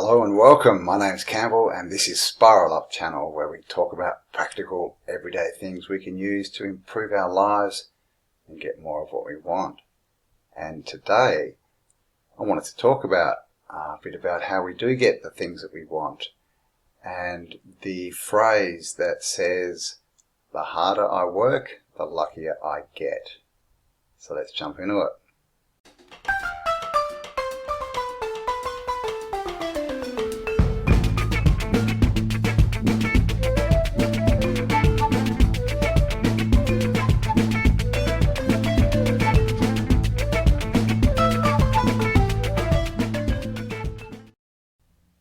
Hello and welcome. My name's Campbell and this is Spiral Up channel, where we talk about practical everyday things we can use to improve our lives and get more of what we want. And today I wanted to talk about a bit about how we do get the things that we want, and the phrase that says, the harder I work, the luckier I get. So let's jump into it.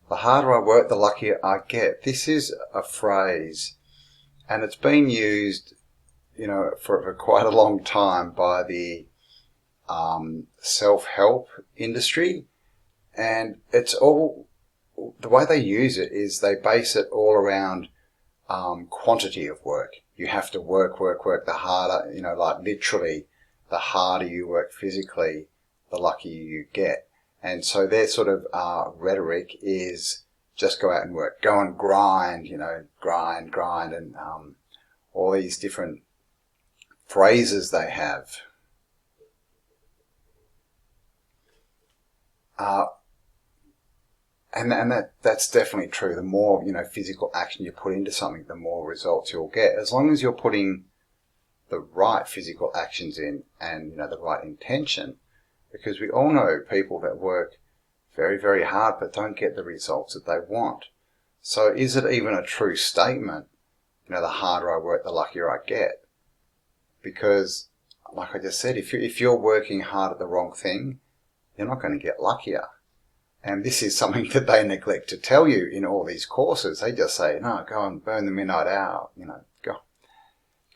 The harder I work, the luckier I get. This is a phrase, and it's been used, for quite a long time by the self-help industry, and it's all, the way they use it is they base it all around quantity of work. You have to work the harder, like literally, the harder you work physically, the luckier you get. And so their sort of rhetoric is just go out and work, go and grind, grind, and all these different phrases they have. And that's definitely true. The more, physical action you put into something, the more results you'll get. As long as you're putting the right physical actions in and, the right intention. Because we all know people that work very, very hard but don't get the results that they want. So is it even a true statement, the harder I work, the luckier I get? Because, like I just said, if you're working hard at the wrong thing, you're not going to get luckier. And this is something that they neglect to tell you in all these courses. They just say, no, go and burn the midnight hour,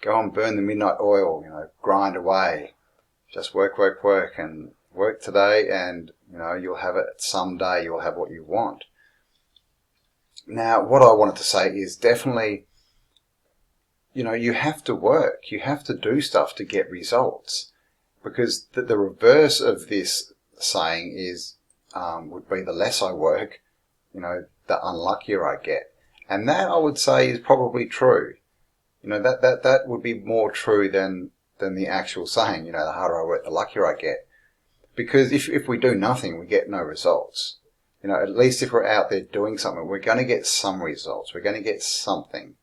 go and burn the midnight oil, grind away. Just work, and work today, and you'll have it someday. You'll have what you want. Now, what I wanted to say is definitely, you have to work. You have to do stuff to get results, because the reverse of this saying is would be the less I work, the unluckier I get. And that, I would say, is probably true. That would be more true than the actual saying, the harder I work, the luckier I get. Because if we do nothing, we get no results. At least if we're out there doing something, we're going to get some results. We're going to get something.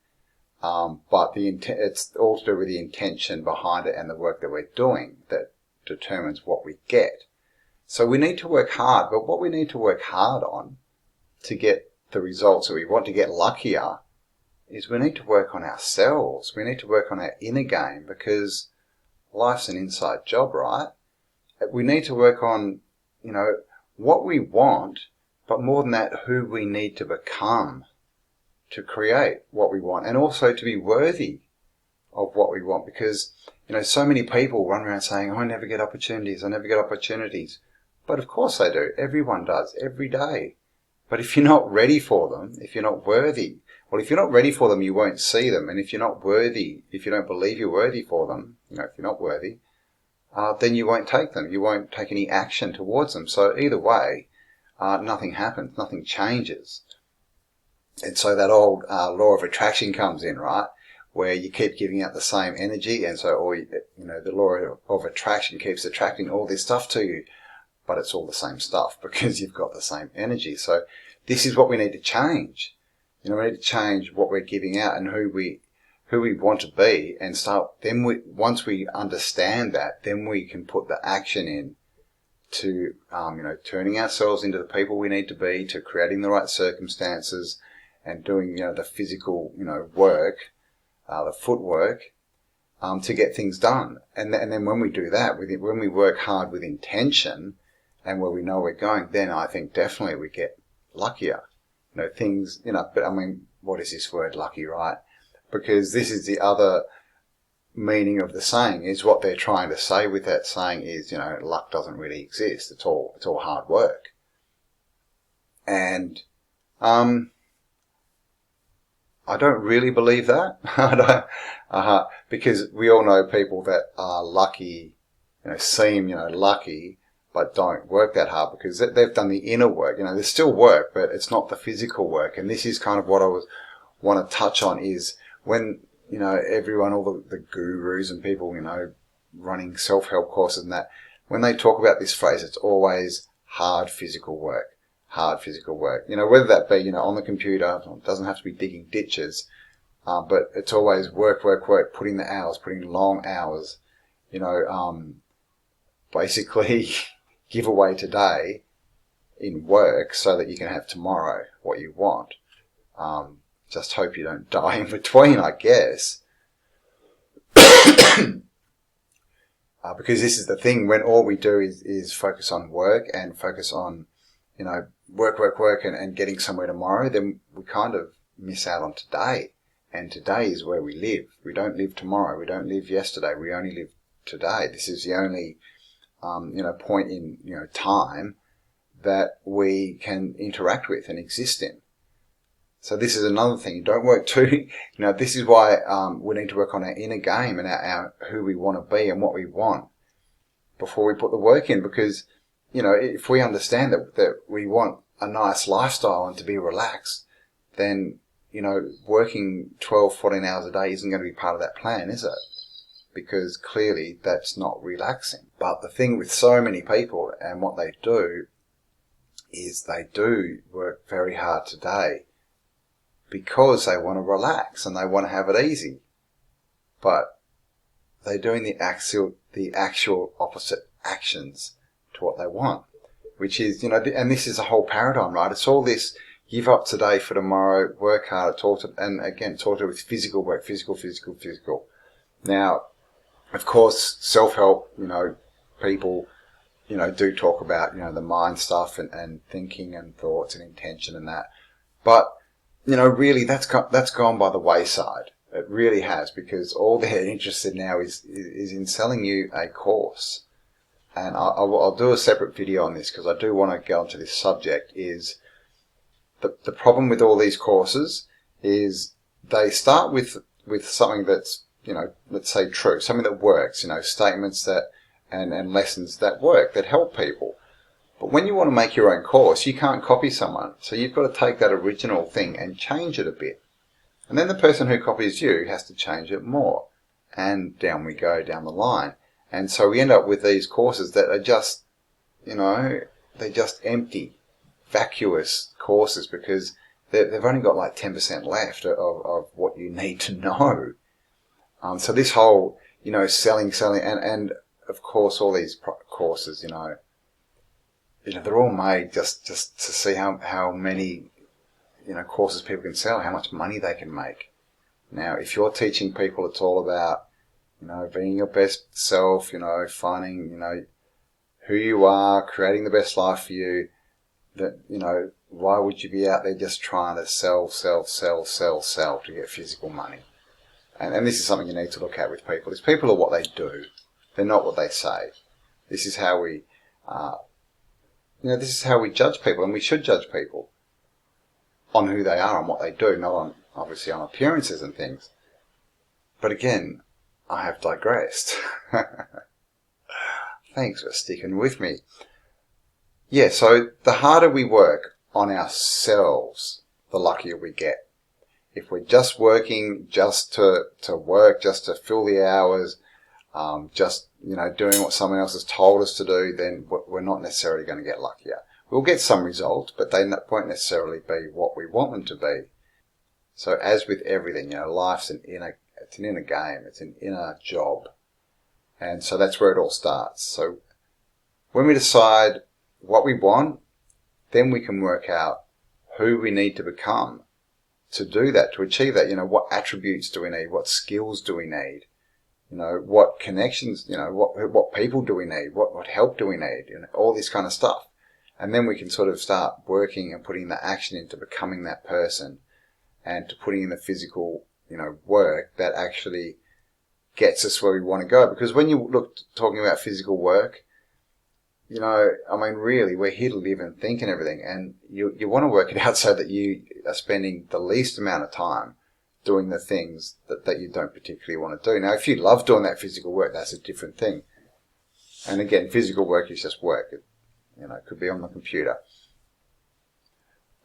But it's all to do with the intention behind it and the work that we're doing that determines what we get. So we need to work hard, but what we need to work hard on to get the results that we want, to get luckier, is we need to work on ourselves. We need to work on our inner game, because life's an inside job, right? We need to work on, what we want, but more than that, who we need to become to create what we want, and also to be worthy of what we want. Because, so many people run around saying, I never get opportunities, I never get opportunities. But of course they do. Everyone does, every day. But if you're not ready for them, if you're not worthy, well, if you're not ready for them, you won't see them. And if you're not worthy, if you don't believe you're worthy for them, if you're not worthy, then you won't take them. You won't take any action towards them. So either way, nothing happens, nothing changes. And so that old law of attraction comes in, right? Where you keep giving out the same energy, and so the law of attraction keeps attracting all this stuff to you, but it's all the same stuff because you've got the same energy. So this is what we need to change. We need to change what we're giving out and who we want to be, and start. Then once we understand that, then we can put the action in to, turning ourselves into the people we need to be, to creating the right circumstances, and doing, the physical, work, the footwork, to get things done. And then when we do that, when we work hard with intention, and where we know we're going, then I think definitely we get luckier. Things, but I mean, what is this word lucky, right? Because this is the other meaning of the saying, is what they're trying to say with that saying is, luck doesn't really exist. It's all hard work. And, I don't really believe that. Because we all know people that are lucky, seem, lucky, but don't work that hard because they've done the inner work. There's still work, but it's not the physical work. And this is kind of what I want to touch on is when, everyone, all the gurus and people, running self-help courses and that, when they talk about this phrase, it's always hard physical work. Hard physical work. Whether that be, on the computer, it doesn't have to be digging ditches, but it's always work, putting the hours, putting long hours, basically give away today in work so that you can have tomorrow what you want. Just hope you don't die in between, I guess. Because this is the thing, when all we do is focus on work and focus on, work and getting somewhere tomorrow, then we kind of miss out on today. And today is where we live. We don't live tomorrow. We don't live yesterday. We only live today. This is the only, point in, time that we can interact with and exist in. So this is another thing. You don't work too, this is why, we need to work on our inner game and our who we want to be and what we want before we put the work in. Because, if we understand that we want a nice lifestyle and to be relaxed, then, working 12, 14 hours a day isn't going to be part of that plan, is it? Because clearly that's not relaxing. But the thing with so many people and what they do is they do work very hard today because they want to relax and they want to have it easy. But they're doing the actual opposite actions to what they want, which is, and this is a whole paradigm, right? It's all this give up today for tomorrow, work hard, talk to with physical work, physical. Now, of course, self-help, people, do talk about, the mind stuff and thinking and thoughts and intention and that. But, really that's gone by the wayside. It really has, because all they're interested now is in selling you a course. And I'll do a separate video on this because I do want to go into this subject. Is the problem with all these courses is they start with something that's, let's say true, something that works, statements that and lessons that work, that help people. But when you want to make your own course, you can't copy someone. So you've got to take that original thing and change it a bit. And then the person who copies you has to change it more. And down we go down the line. And so we end up with these courses that are just, they're just empty, vacuous courses because they've only got like 10% left of what you need to know. So this whole, selling, and of course all these courses, they're all made just to see how many, courses people can sell, how much money they can make. Now, if you're teaching people, it's all about, being your best self, finding, who you are, creating the best life for you, that, why would you be out there just trying to sell to get physical money? And this is something you need to look at with people. Is people are what they do. They're not what they say. This is how we, this is how we judge people, and we should judge people on who they are and what they do, not on, obviously, on appearances and things. But again, I have digressed. Thanks for sticking with me. Yeah, so the harder we work on ourselves, the luckier we get. If we're just working just to work, just to fill the hours, just, doing what someone else has told us to do, then we're not necessarily going to get luckier. We'll get some results, but they won't necessarily be what we want them to be. So as with everything, life's an inner game. It's an inner job. And so that's where it all starts. So when we decide what we want, then we can work out who we need to become to do that, to achieve that. What attributes do we need? What skills do we need? What connections, what people do we need? What help do we need? All this kind of stuff. And then we can sort of start working and putting the action into becoming that person and to putting in the physical, work that actually gets us where we want to go. Because when you look talking about physical work, really, we're here to live and think and everything. And you want to work it out so that you are spending the least amount of time doing the things that you don't particularly want to do. Now, if you love doing that physical work, that's a different thing. And again, physical work is just work. It could be on the computer.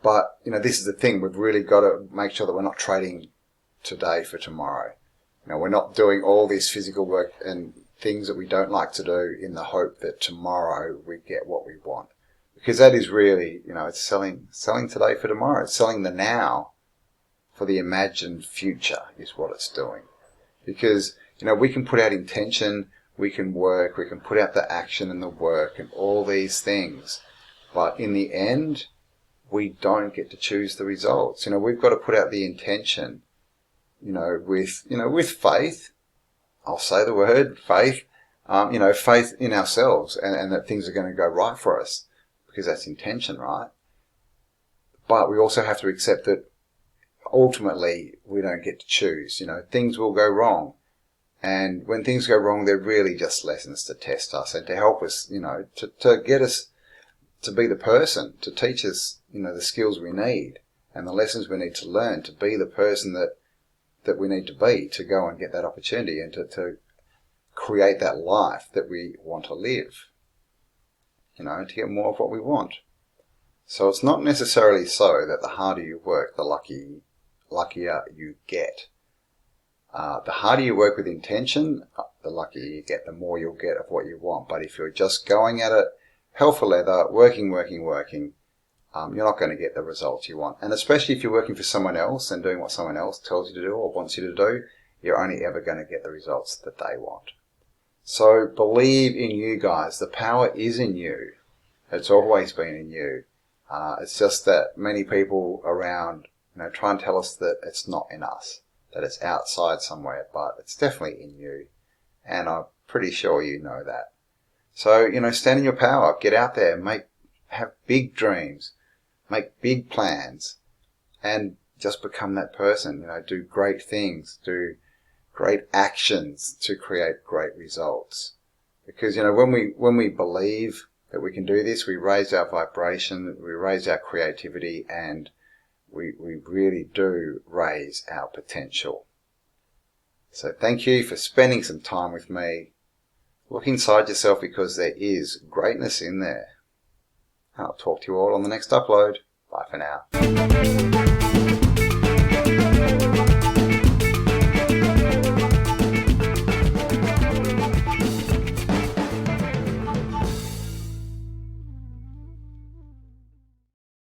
But, this is the thing. We've really got to make sure that we're not trading today for tomorrow. We're not doing all this physical work and things that we don't like to do in the hope that tomorrow we get what we want. Because that is really, it's selling today for tomorrow. It's selling the now for the imagined future is what it's doing. Because, we can put out intention, we can work, we can put out the action and the work and all these things. But in the end, we don't get to choose the results. We've got to put out the intention, with faith. I'll say the word faith, faith in ourselves and that things are going to go right for us, because that's intention, right? But we also have to accept that ultimately we don't get to choose. Things will go wrong. And when things go wrong, they're really just lessons to test us and to help us, to get us to be the person, to teach us, the skills we need and the lessons we need to learn to be the person that we need to be to go and get that opportunity and to create that life that we want to live, to get more of what we want. So it's not necessarily so that the harder you work, the luckier you get. The harder you work with intention, the luckier you get, the more you'll get of what you want. But if you're just going at it hell for leather, working, you're not going to get the results you want. And especially if you're working for someone else and doing what someone else tells you to do or wants you to do, you're only ever going to get the results that they want. So believe in you, guys. The power is in you. It's always been in you. It's just that many people around, try and tell us that it's not in us, that it's outside somewhere, but it's definitely in you. And I'm pretty sure you know that. So, stand in your power. Get out there. Have big dreams. Make big plans. And just become that person. Do great things. Do great actions to create great results. Because, when we believe that we can do this, we raise our vibration, we raise our creativity, and we really do raise our potential. So thank you for spending some time with me. Look inside yourself, because there is greatness in there. I'll talk to you all on the next upload. Bye for now.